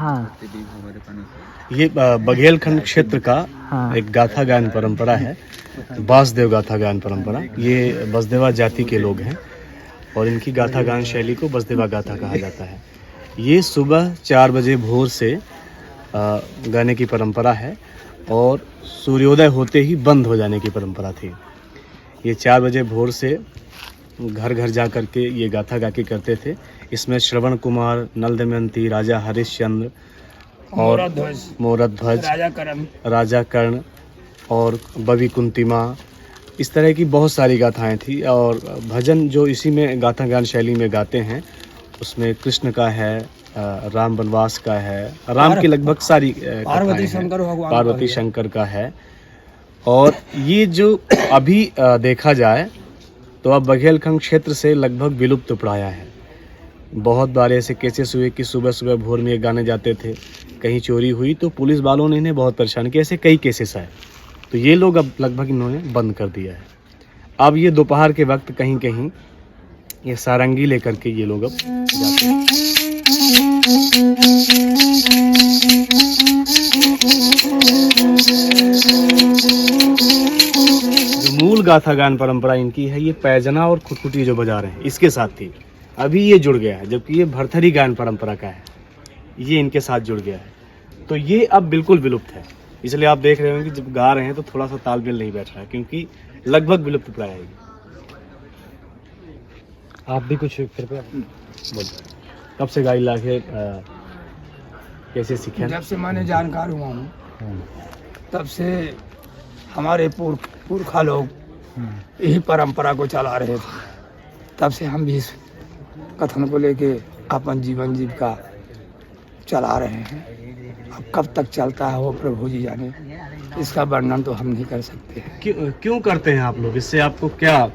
हाँ। ये बघेलखंड क्षेत्र का एक गाथा गायन परंपरा है, बासदेव गाथा गायन परंपरा। ये बसदेवा जाति के लोग हैं और इनकी गाथा गायन शैली को बसदेवा गाथा कहा जाता है। ये सुबह 4 बजे भोर से गाने की परंपरा है और सूर्योदय होते ही बंद हो जाने की परंपरा थी। ये 4 बजे भोर से घर घर जा कर के ये गाथा गा के करते थे। इसमें श्रवण कुमार, नल दमयंती, राजा हरिश्चंद्र और मोरध्वज, राजा कर्ण और बवि कुंतिमा, इस तरह की बहुत सारी गाथाएं थी। और भजन जो इसी में गाथा गान शैली में गाते हैं उसमें कृष्ण का है, राम वनवास का है, राम की लगभग सारी पार्वती शंकर का है। और ये जो अभी देखा जाए तो अब बघेलखंड क्षेत्र से लगभग विलुप्त प्राय है। बहुत बार ऐसे केसेस हुए कि सुबह सुबह भोर में ये गाने जाते थे, कहीं चोरी हुई तो पुलिस वालों ने इन्हें बहुत परेशान किया। ऐसे कई केसेस आए तो ये लोग अब लगभग इन्होंने बंद कर दिया है। अब ये दोपहर के वक्त कहीं कहीं ये सारंगी लेकर के ये लोग अब जाते हैं। जो मूल गाथा गान परंपरा इनकी है, ये पैजना और खुटखुटी जो बजा रहे हैं इसके साथ थी। अभी ये जुड़ गया है, जबकि ये भरथरी गायन परंपरा का है, ये इनके साथ जुड़ गया है। तो ये अब बिल्कुल विलुप्त है। इसलिए आप देख रहे होंगे कि जब गा रहे हैं तो थोड़ा सा तालमेल नहीं बैठ रहा है, क्योंकि लगभग विलुप्त प्राय है। आप भी कुछ कृपया बोलिए, कब से गाई लाके कैसे सीखे? जब से मैंने जानकार हुआ हूँ तब से हमारे पुरखा लोग यही परंपरा को चला रहे थे। तब से हम भी इस कथन को लेके अपन जीवन जीविका चला रहे हैं। अब कब तक चलता है वो प्रभु जी जाने, इसका वर्णन तो हम नहीं कर सकते हैं। क्यों करते हैं आप लोग? इससे आपको क्या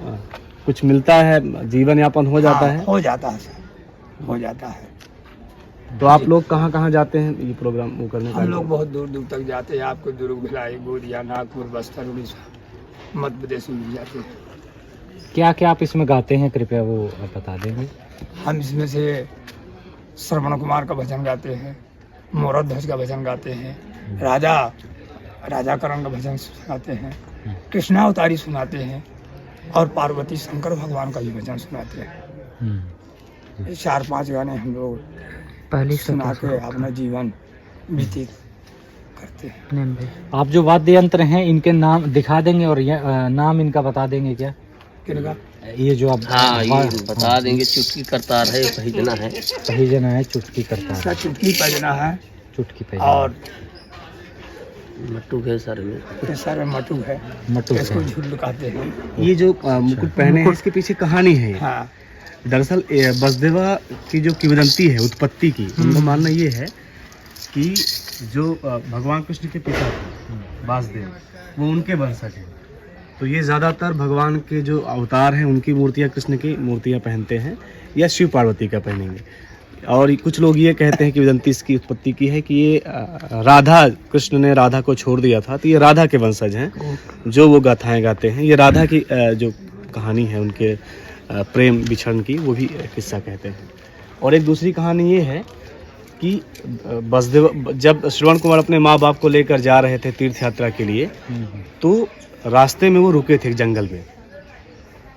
कुछ मिलता है? जीवन यापन हो जाता है? हो जाता है सर, हो जाता है। तो आप लोग कहाँ कहाँ जाते हैं ये प्रोग्राम वो करने? हम लोग बहुत दूर दूर तक जाते हैं। आपको दुर्ग, भिलाई, गोरिया, नागपुर, बस्तर, उड़ीसा, मध्य प्रदेश में भी जाते हैं। क्या क्या आप इसमें गाते हैं, कृपया वो बता देंगे? हम इसमें से श्रवण कुमार का भजन गाते हैं, मोरध्वज का भजन गाते हैं, राजा करण का भजन सुनाते हैं, कृष्णावतारी सुनाते हैं और पार्वती शंकर भगवान का भी भजन सुनाते हैं। ये 4-5 गाने हम लोग पहले सुना के अपना जीवन व्यतीत करते हैं। आप जो वाद्य यंत्र हैं इनके नाम दिखा देंगे और नाम इनका बता देंगे क्या? किनका? ये जो आप ये बता देंगे। चुटकी करतार है, पहिजना है, चुटकी करतार, चुटकी पैजना है, चुटकी पैजना और मटुक है सर में, सर में मटुक है, इसको झुल्लू कहते हैं। ये जो मुकुट पहने हैं इसके पीछे कहानी है। हाँ। दरअसल बसदेवा की जो किंवदंती है उत्पत्ति की, उनका मानना ये है कि जो भगवान कृष्ण के पिता थे वासुदेव, वो उनके वंशज हैं। तो ये ज़्यादातर भगवान के जो अवतार हैं उनकी मूर्तियाँ, कृष्ण की मूर्तियाँ पहनते हैं या शिव पार्वती का पहनेंगे। और कुछ लोग ये कहते हैं कि किंवदंती इसकी उत्पत्ति की है कि ये राधा, कृष्ण ने राधा को छोड़ दिया था तो ये राधा के वंशज हैं जो वो गाथाएँ गाते हैं। ये राधा की जो कहानी है उनके प्रेम बिछड़न की, वो भी किस्सा कहते हैं। और एक दूसरी कहानी ये है कि बसदेव जब श्रवण कुमार अपने माँ बाप को लेकर जा रहे थे तीर्थ यात्रा के लिए, तो रास्ते में वो रुके थे जंगल में।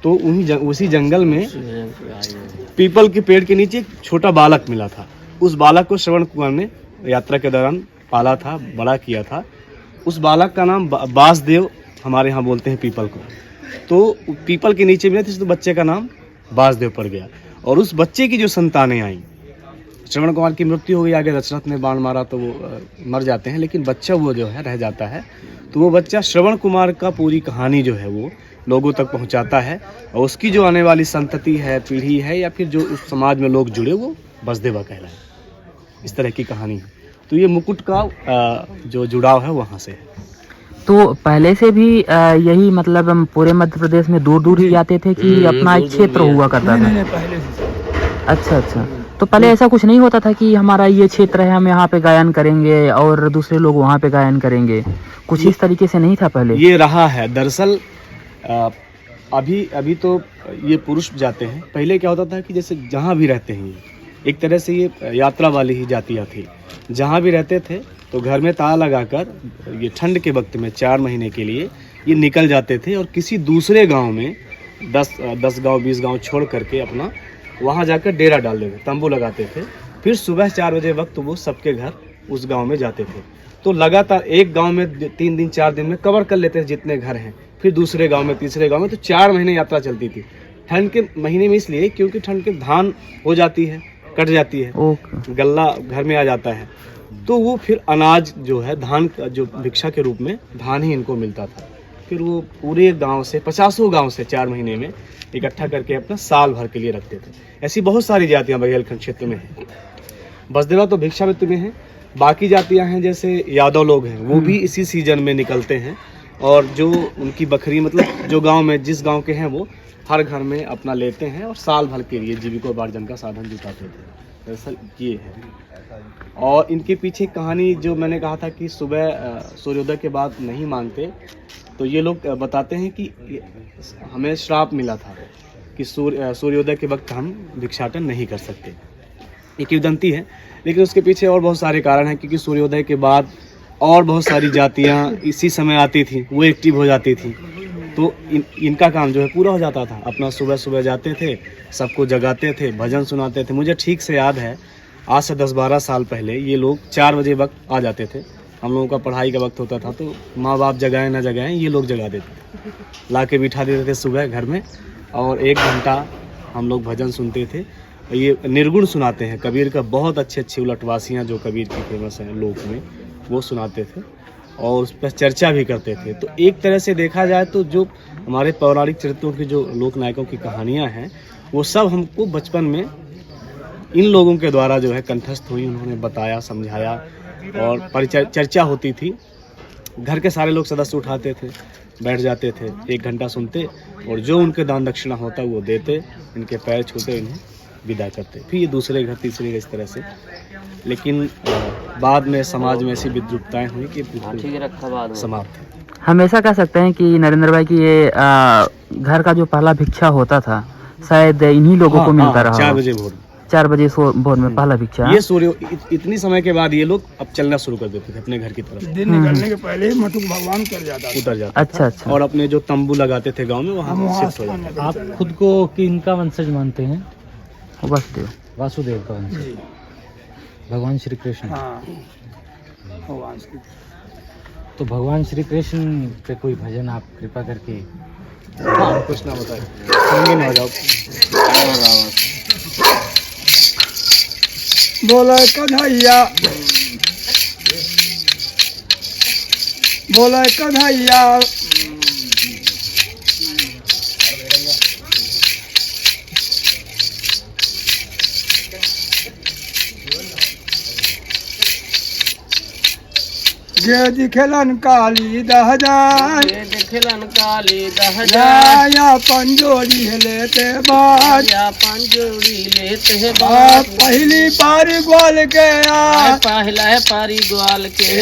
तो उसी जंगल में पीपल के पेड़ के नीचे एक छोटा बालक मिला था। उस बालक को श्रवण कुमार ने यात्रा के दौरान पाला था, बड़ा किया था। उस बालक का नाम बासदेव, हमारे यहाँ बोलते हैं पीपल को। तो पीपल के नीचे मिले थे तो बच्चे का नाम बासदेव पड़ गया। और उस बच्चे की जो संतानें आई, श्रवण कुमार की मृत्यु हो गई, आगे दशरथ ने बाण मारा तो वो मर जाते हैं, लेकिन बच्चा वो जो है रह जाता है। तो वो बच्चा श्रवण कुमार का पूरी कहानी जो है वो लोगों तक पहुंचाता है और उसकी जो आने वाली संतति है, पीढ़ी है, या फिर जो उस समाज में लोग जुड़े, वो बसदेवा कहलाए। इस तरह की कहानी है। तो ये मुकुट का जो जुड़ाव है वहाँ से है। तो पहले से भी यही मतलब हम पूरे मध्य प्रदेश में दूर दूर ही जाते थे कि अपना एक क्षेत्र हुआ करता था? नहीं, पहले से। अच्छा। तो पहले ऐसा कुछ नहीं होता था कि हमारा ये क्षेत्र है, हम यहाँ पे गायन करेंगे और दूसरे लोग वहाँ पे गायन करेंगे? कुछ इस तरीके से नहीं था पहले? ये रहा है दरअसल। अभी तो ये पुरुष जाते हैं। पहले क्या होता था कि जैसे जहाँ भी रहते हैं एक तरह से ये यात्रा वाली ही जातियाँ थी। जहाँ भी रहते थे तो घर में ताला लगाकर ये ठंड के वक्त में 4 महीने के लिए ये निकल जाते थे और किसी दूसरे गांव में 10 गांव 20 गांव छोड़ करके अपना वहाँ जाकर डेरा डाल देते, तंबू लगाते थे। फिर सुबह 4 बजे वक्त वो सबके घर उस गांव में जाते थे। तो लगातार एक गांव में 3 दिन 4 दिन में कवर कर लेते थे जितने घर हैं, फिर दूसरे गांव में, तीसरे गांव में, तो 4 महीने यात्रा चलती थी। ठंड के महीने में इसलिए क्योंकि ठंड के धान हो जाती है, कट जाती है, गल्ला घर में आ जाता है, तो वो फिर अनाज जो है धान का जो भिक्षा के रूप में धान ही इनको मिलता था। फिर वो पूरे गांव से 50 गांव से 4 महीने में इकट्ठा करके अपना साल भर के लिए रखते थे। ऐसी बहुत सारी जातियां बघेलखंड क्षेत्र में हैं। बसदेवा तो भिक्षावृत्ति में है, बाकी जातियां हैं जैसे यादव लोग हैं, वो भी इसी सीजन में निकलते हैं। और जो उनकी बकरी, मतलब जो गांव में जिस गांव के हैं, वो हर घर में अपना लेते हैं और साल भर के लिए जीविकोपार्जन का साधन जुटाते थे। दरअसल ये है। और इनके पीछे कहानी जो मैंने कहा था कि सुबह सूर्योदय के बाद नहीं मांगते, तो ये लोग बताते हैं कि हमें श्राप मिला था कि सूर्योदय के वक्त हम भिक्षाटन नहीं कर सकते। ये किंवदंती है, लेकिन उसके पीछे और बहुत सारे कारण हैं, क्योंकि सूर्योदय के बाद और बहुत सारी जातियां इसी समय आती थी, वो एक्टिव हो जाती थी, तो इनका काम जो है पूरा हो जाता था। अपना सुबह सुबह जाते थे, सबको जगाते थे, भजन सुनाते थे। मुझे ठीक से याद है, आज से 10-12 साल पहले ये लोग 4 बजे वक्त आ जाते थे। हम लोगों का पढ़ाई का वक्त होता था, तो माँ बाप जगाएं ना जगाएं, ये लोग जगा देते थे, ला के बिठा देते थे सुबह घर में, और 1 घंटा हम लोग भजन सुनते थे। ये निर्गुण सुनाते हैं, कबीर का बहुत अच्छी उलटवासियाँ जो कबीर की फेमस हैं लोक में, वो सुनाते थे और उस पर चर्चा भी करते थे। तो एक तरह से देखा जाए तो जो हमारे पौराणिक चरित्रों की जो लोक नायकों की कहानियाँ हैं, वो सब हमको बचपन में इन लोगों के द्वारा जो है कंठस्थ हुई। उन्होंने बताया, समझाया और चर्चा होती थी। घर के सारे लोग सदस्य उठाते थे, बैठ जाते थे, 1 घंटा सुनते और जो उनके दान दक्षिणा होता वो देते, इनके पैर छूते, इन्हें विदा करते। फिर ये दूसरे घर, तीसरे घर, इस तरह से। लेकिन बाद में समाज में ऐसी विद्रुपताएं हुई कि समाप्त। हम ऐसा कह सकते हैं कि नरेंद्र भाई की ये घर का जो पहला भिक्षा होता था, शायद इन्हीं लोगों को मिलता रहा। 4 बजे भोर, 4 बजे भोर में पहला भिक्षा। ये सूर्य इतनी समय के बाद ये लोग अब चलना शुरू कर देते थे अपने घर की तरफ। दिन निकलने के पहले ही मटुक भगवान उतर जाता। अच्छा। और अपने जो तंबू लगाते थे गांव में, वहाँ शिफ्ट हो जाते। आप खुद को किनका वंशज मानते हैं? वासुदेव का वंशज, भगवान श्री कृष्ण। हाँ, भगवान श्री। तो भगवान श्री कृष्ण पे कोई भजन आप कृपा करके कुछ ना बताए, संगीन हो जाओ। बोले कन्हैया, बोले कन्हैया, गे दिखलन काली दहजान, दिखलन काली या पंजोरी लेते बात, या पंजोरी लेते बात। पहली पारी ग्वाल के पहला है पारी ग्वाल के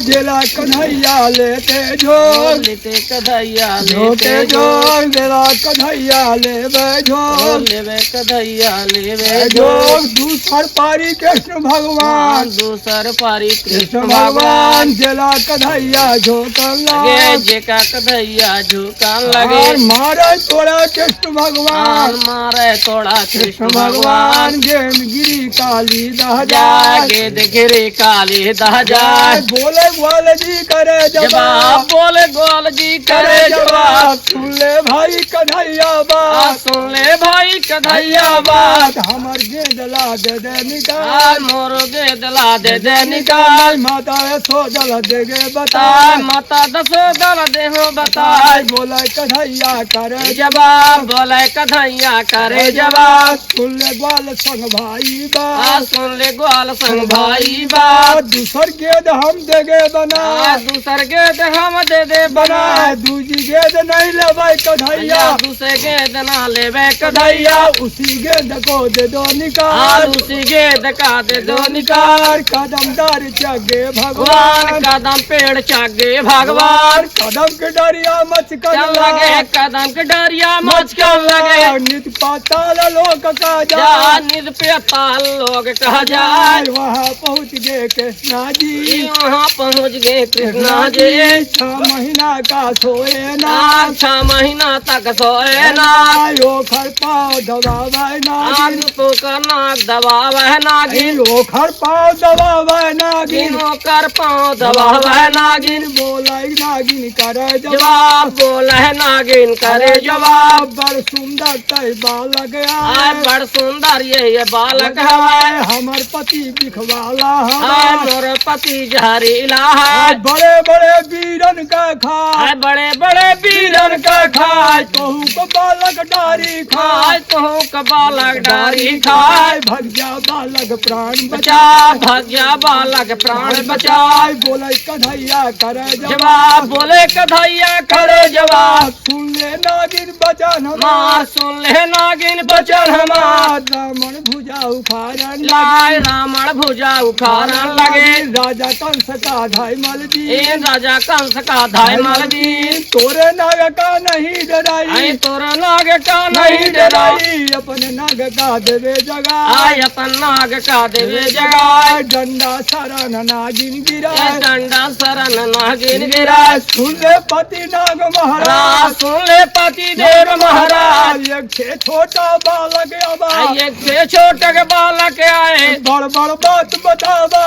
जिला कन्हैया लेते झोल, लेते कन्हैया लेते झोल, जिला कन्हैया लेवे झोल, लेवे कन्हैया लेवे झोल। दूसर पारी कृष्ण भगवान, दूसर पारी कृष्ण भगवान, जिला कन्हैया झोकन लगे, जेका कन्हैया झुकान लगे। मारे तोड़ा कृष्ण भगवान, मारे तोड़ा कृष्ण भगवान, गेंद गिरी काली दहजा, गेंद गिरी काली दहजा। बोले ग्वाल जी करे जवाब, बोले ग्वाल जी करे जवाब। सुन ले भाई कन्हैया बात, सुन ले भाई कन्हैया बात। हमर गेंद ला दे दे निकाल, मोर गेंद ला दे दे निकाल। माता सो जल दे गे बता, माता 10 दल देहो बताए। बोले कन्हैया करे जवाब, बोले कन्हैया करे जवाब। सुन ले ग्वाल संग भाई बात, सुन ले ग्वाल संग भाई बात। दूसर गेंद हम देगे बना, दूसर गेंद हम दे दे बना। दूजी गेंद नहीं लेवे कन्हैया, दूसरे गेंद ना लेवे कन्हैया। उसी गेंद को दे दो निकाल, उसी गेंद का दे दो निकाल। कदमदार चगे भगवान, कदम पेड़ चागे भगवान। कदम के डरिया मच कर लगे कदम के डरिया मच कर लगे नित पाताल लोक का जा निज पे ताल लोग कहा जाए वहाँ पहुँच गए कृष्णा जी वहाँ पहुँच गए कृष्णा जी 6 महीना का सोए ना 6 महीना तक सोए ना ओखर पाँव दबावे नागिन आग तो का नाक दबावे नागिन ओखर पाँव दबावे नागिन कर पाँव दबावे नागिन बोले नागिन करे जवाब बोले है नागिन करे जवाब बड़ सुंदर तय बालक आय बड़ सुंदर ये बालक है हमार पति बिखवाला आय मोर पति जहरीला है बड़े बड़े वीरन का खाए बड़े बड़े वीरन का खाए कहूँ को बालक डारी खाए तो का बालक डारी खाए भग जा बालक प्राण बचा भग जा बालक प्राण बचा बोले कन्हैया करे जवाब बोले कन्हैया करे जवाब सुन ले नागिन बचन हमार सुन ले नागिन बचन हमार रावण भुजा उखाड़न लाए रावण भुजा उखाड़न लगे राजा कंस का धाय मल दी राजा कंस का धाय मल दी तोरे नाग का नहीं डराई तोरा नाग का नहीं डराई अपने नाग का देवे जगा आय अपन नाग का देवे जगा डंडा शरण नागिन गिरा डंडा शरण नागिन गिरा सुन ले पति नाग महाराज सुन ले पति देव महाराज एक छे छोटा बालक एक से छोटे के बालक आए बड़ बड़ बात बतावा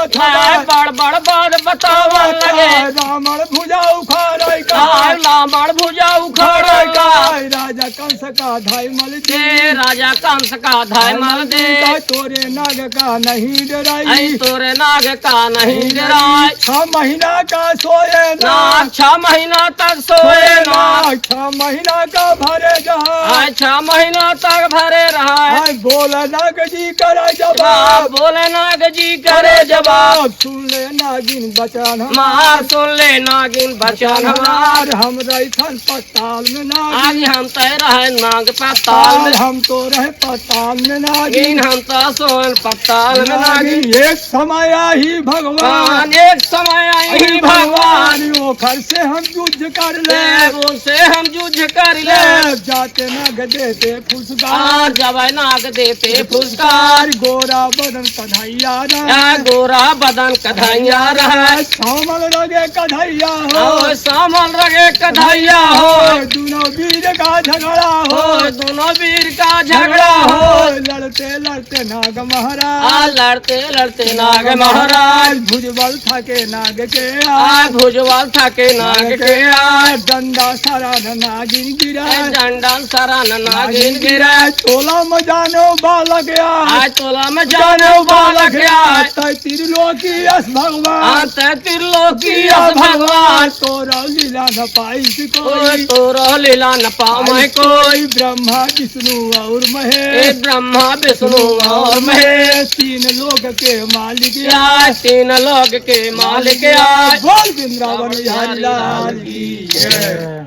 बड़ बड़ बात बतावा लगे रावण भुजा उखाड़ रावण भुजा उखाड़ राजा कंस का धाय मल दे राजा कंस का धाय मल दे तोरे नाग का नहीं डराई तोरे नाग का नहीं डराई 6 महीना का सोए ना 6 महीना तक सोए ना 6 महीना का भरे जहाँ 6 महीना तक भरे रहा बोले नाग जी करे जवाब बोले नाग जी करे जवाब सुन ले नागिन बचन मार सुन ले नागिन बचन हमार हम रैथन पताल में नागिन आज हम तय रहे नाग पताल में हम तो रहे पताल में नागिन हम तो सोन पताल में नागिन एक समय ही भगवान एक समय आई भगवान ओखर से हम युद्ध कर ले उनसे हम युद्ध कर ले जाते नाग देते फुसकार जब नाग देते फुसकार गोरा बदन कन्हैया गोरा बदन कन्हैया रहे सामल रगे कन्हैया हो सामल रगे कन्हैया हो दोनों वीर का झगड़ा हो दोनों वीर का झगड़ा हो लड़ते लड़ते नाग महाराज लड़ते लड़ते नाग महाराज भुजबल था के नाग के भुजबल था के नाग के डंडा सरान नागिन गिरा डंडा सरान नागिन गिरा तोला में जानो बालक आज तोला में जानो बालक त्रिलोकी यस भगवान त्रिलोकी यस भगवान तोरा लीला न पाई कोई तोरा लीला न पावे कोई ब्रह्मा विष्णु और महेश ब्रह्मा विष्णु और महेश 3 लोक के मालिक 3 लोक के मालिक बोल वृंदावन बिहारी लाल की जय।